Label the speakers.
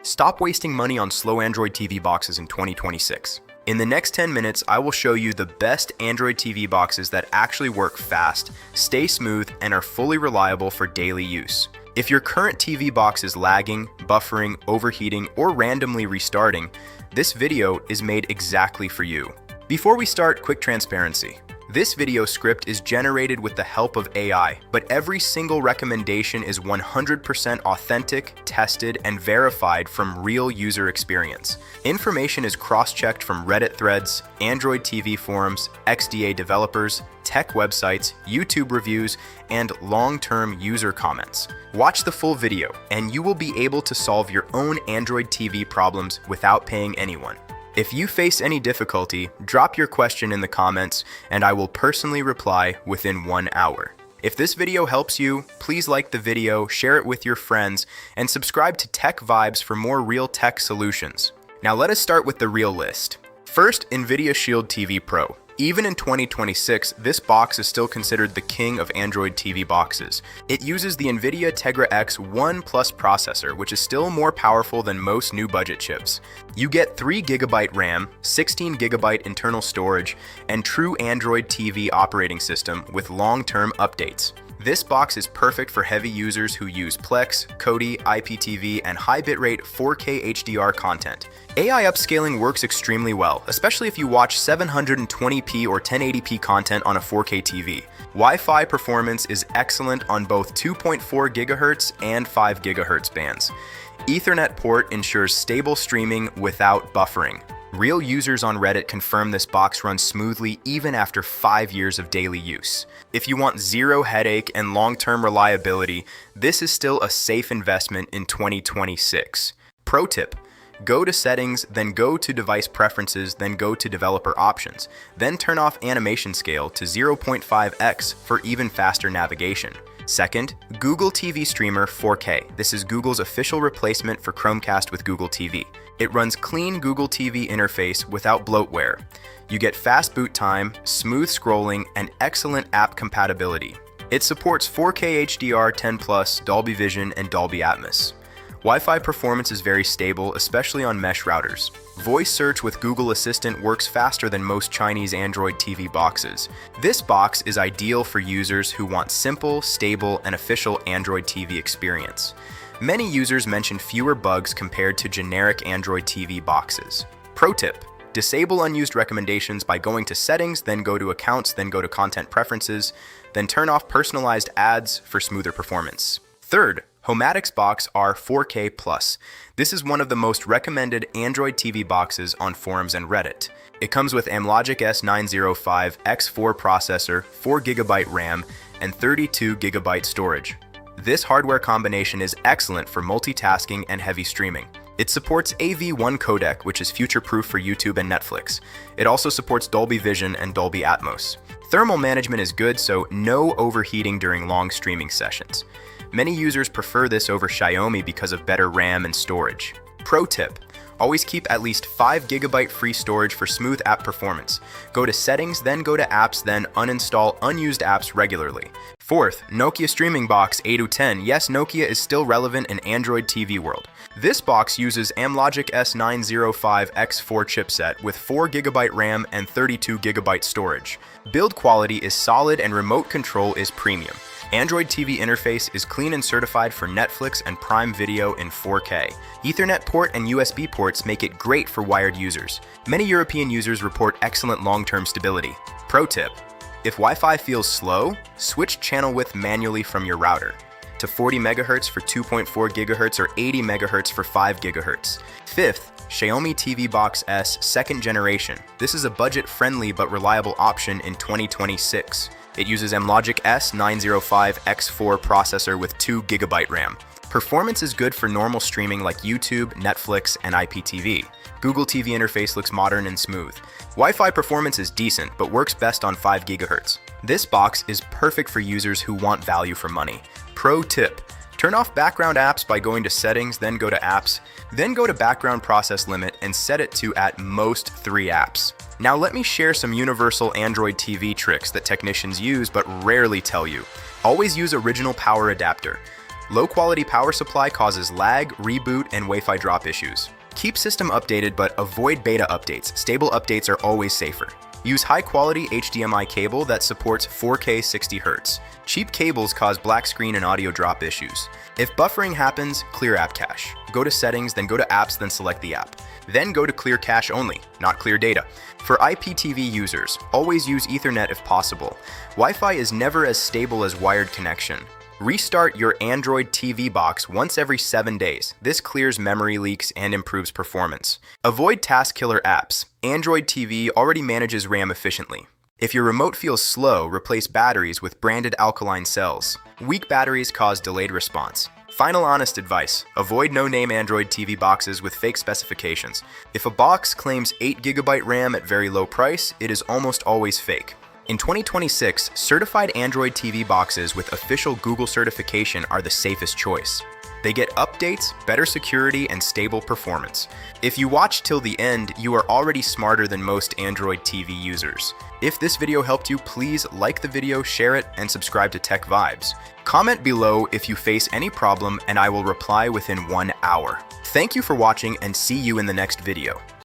Speaker 1: Stop wasting money on slow Android TV boxes in 2026. In the next 10 minutes, I will show you the best Android TV boxes that actually work fast, stay smooth, and are fully reliable for daily use. If your current TV box is lagging, buffering, overheating, or randomly restarting, this video is made exactly for you. Before we start, quick transparency. This video script is generated with the help of AI, but every single recommendation is 100% authentic, tested, and verified from real user experience. Information is cross-checked from Reddit threads, Android TV forums, XDA developers, tech websites, YouTube reviews, and long-term user comments. Watch the full video, and you will be able to solve your own Android TV problems without paying anyone. If you face any difficulty, drop your question in the comments and I will personally reply within 1 hour. If this video helps you, please like the video, share it with your friends, and subscribe to Tech Vibes for more real tech solutions. Now let us start with the real list. First, NVIDIA Shield TV Pro. Even in 2026, this box is still considered the king of Android TV boxes. It uses the NVIDIA Tegra X 1 Plus processor, which is still more powerful than most new budget chips. You get 3GB RAM, 16GB internal storage, and true Android TV operating system with long-term updates. This box is perfect for heavy users who use Plex, Kodi, IPTV, and high bitrate 4K HDR content. AI upscaling works extremely well, especially if you watch 720p or 1080p content on a 4K TV. Wi-Fi performance is excellent on both 2.4 GHz and 5 GHz bands. Ethernet port ensures stable streaming without buffering. Real users on Reddit confirm this box runs smoothly even after 5 years of daily use. If you want zero headache and long-term reliability, this is still a safe investment in 2026. Pro tip: go to Settings, then go to Device Preferences, then go to Developer Options. Then turn off Animation Scale to 0.5x for even faster navigation. Second, Google TV Streamer 4K. This is Google's official replacement for Chromecast with Google TV. It runs clean Google TV interface without bloatware. You get fast boot time, smooth scrolling, and excellent app compatibility. It supports 4K HDR 10+, Dolby Vision, and Dolby Atmos. Wi-Fi performance is very stable, especially on mesh routers. Voice search with Google Assistant works faster than most Chinese Android TV boxes. This box is ideal for users who want simple, stable, and official Android TV experience. Many users mention fewer bugs compared to generic Android TV boxes. Pro tip: disable unused recommendations by going to Settings, then go to Accounts, then go to Content Preferences, then turn off personalized ads for smoother performance. Third, Homatix Box R 4K+. This is one of the most recommended Android TV boxes on forums and Reddit. It comes with Amlogic S905 X4 processor, 4GB RAM, and 32GB storage. This hardware combination is excellent for multitasking and heavy streaming. It supports AV1 codec, which is future-proof for YouTube and Netflix. It also supports Dolby Vision and Dolby Atmos. Thermal management is good, so no overheating during long streaming sessions. Many users prefer this over Xiaomi because of better RAM and storage. Pro tip: always keep at least 5GB free storage for smooth app performance. Go to Settings, then go to Apps, then uninstall unused apps regularly. Fourth, Nokia Streaming Box 810. Yes, Nokia is still relevant in Android TV world. This box uses Amlogic S905 X4 chipset with 4GB RAM and 32GB storage. Build quality is solid and remote control is premium. Android TV interface is clean and certified for Netflix and Prime Video in 4K. Ethernet port and USB ports make it great for wired users. Many European users report excellent long-term stability. Pro tip: if Wi-Fi feels slow, switch channel width manually from your router to 40 MHz for 2.4 GHz or 80 MHz for 5 GHz. Fifth, Xiaomi TV Box S 2nd generation. This is a budget-friendly but reliable option in 2026. It uses Amlogic S905 X4 processor with 2GB RAM. Performance is good for normal streaming like YouTube, Netflix, and IPTV. Google TV interface looks modern and smooth. Wi-Fi performance is decent, but works best on 5 GHz. This box is perfect for users who want value for money. Pro tip: turn off background apps by going to Settings, then go to Apps, then go to Background Process Limit and set it to at most 3 apps. Now let me share some universal Android TV tricks that technicians use but rarely tell you. Always use original power adapter. Low quality power supply causes lag, reboot, and Wi-Fi drop issues. Keep system updated, but avoid beta updates. Stable updates are always safer. Use high-quality HDMI cable that supports 4K 60Hz. Cheap cables cause black screen and audio drop issues. If buffering happens, clear app cache. Go to Settings, then go to Apps, then select the app. Then go to Clear Cache Only, not Clear Data. For IPTV users, always use Ethernet if possible. Wi-Fi is never as stable as wired connection. Restart your Android TV box once every 7 days. This clears memory leaks and improves performance. Avoid task killer apps. Android TV already manages RAM efficiently. If your remote feels slow, replace batteries with branded alkaline cells. Weak batteries cause delayed response. Final honest advice: avoid no-name Android TV boxes with fake specifications. If a box claims 8GB RAM at very low price, it is almost always fake. In 2026, certified Android TV boxes with official Google certification are the safest choice. They get updates, better security, and stable performance. If you watch till the end, you are already smarter than most Android TV users. If this video helped you, please like the video, share it, and subscribe to Tech Vibes. Comment below if you face any problem, and I will reply within 1 hour. Thank you for watching, and see you in the next video.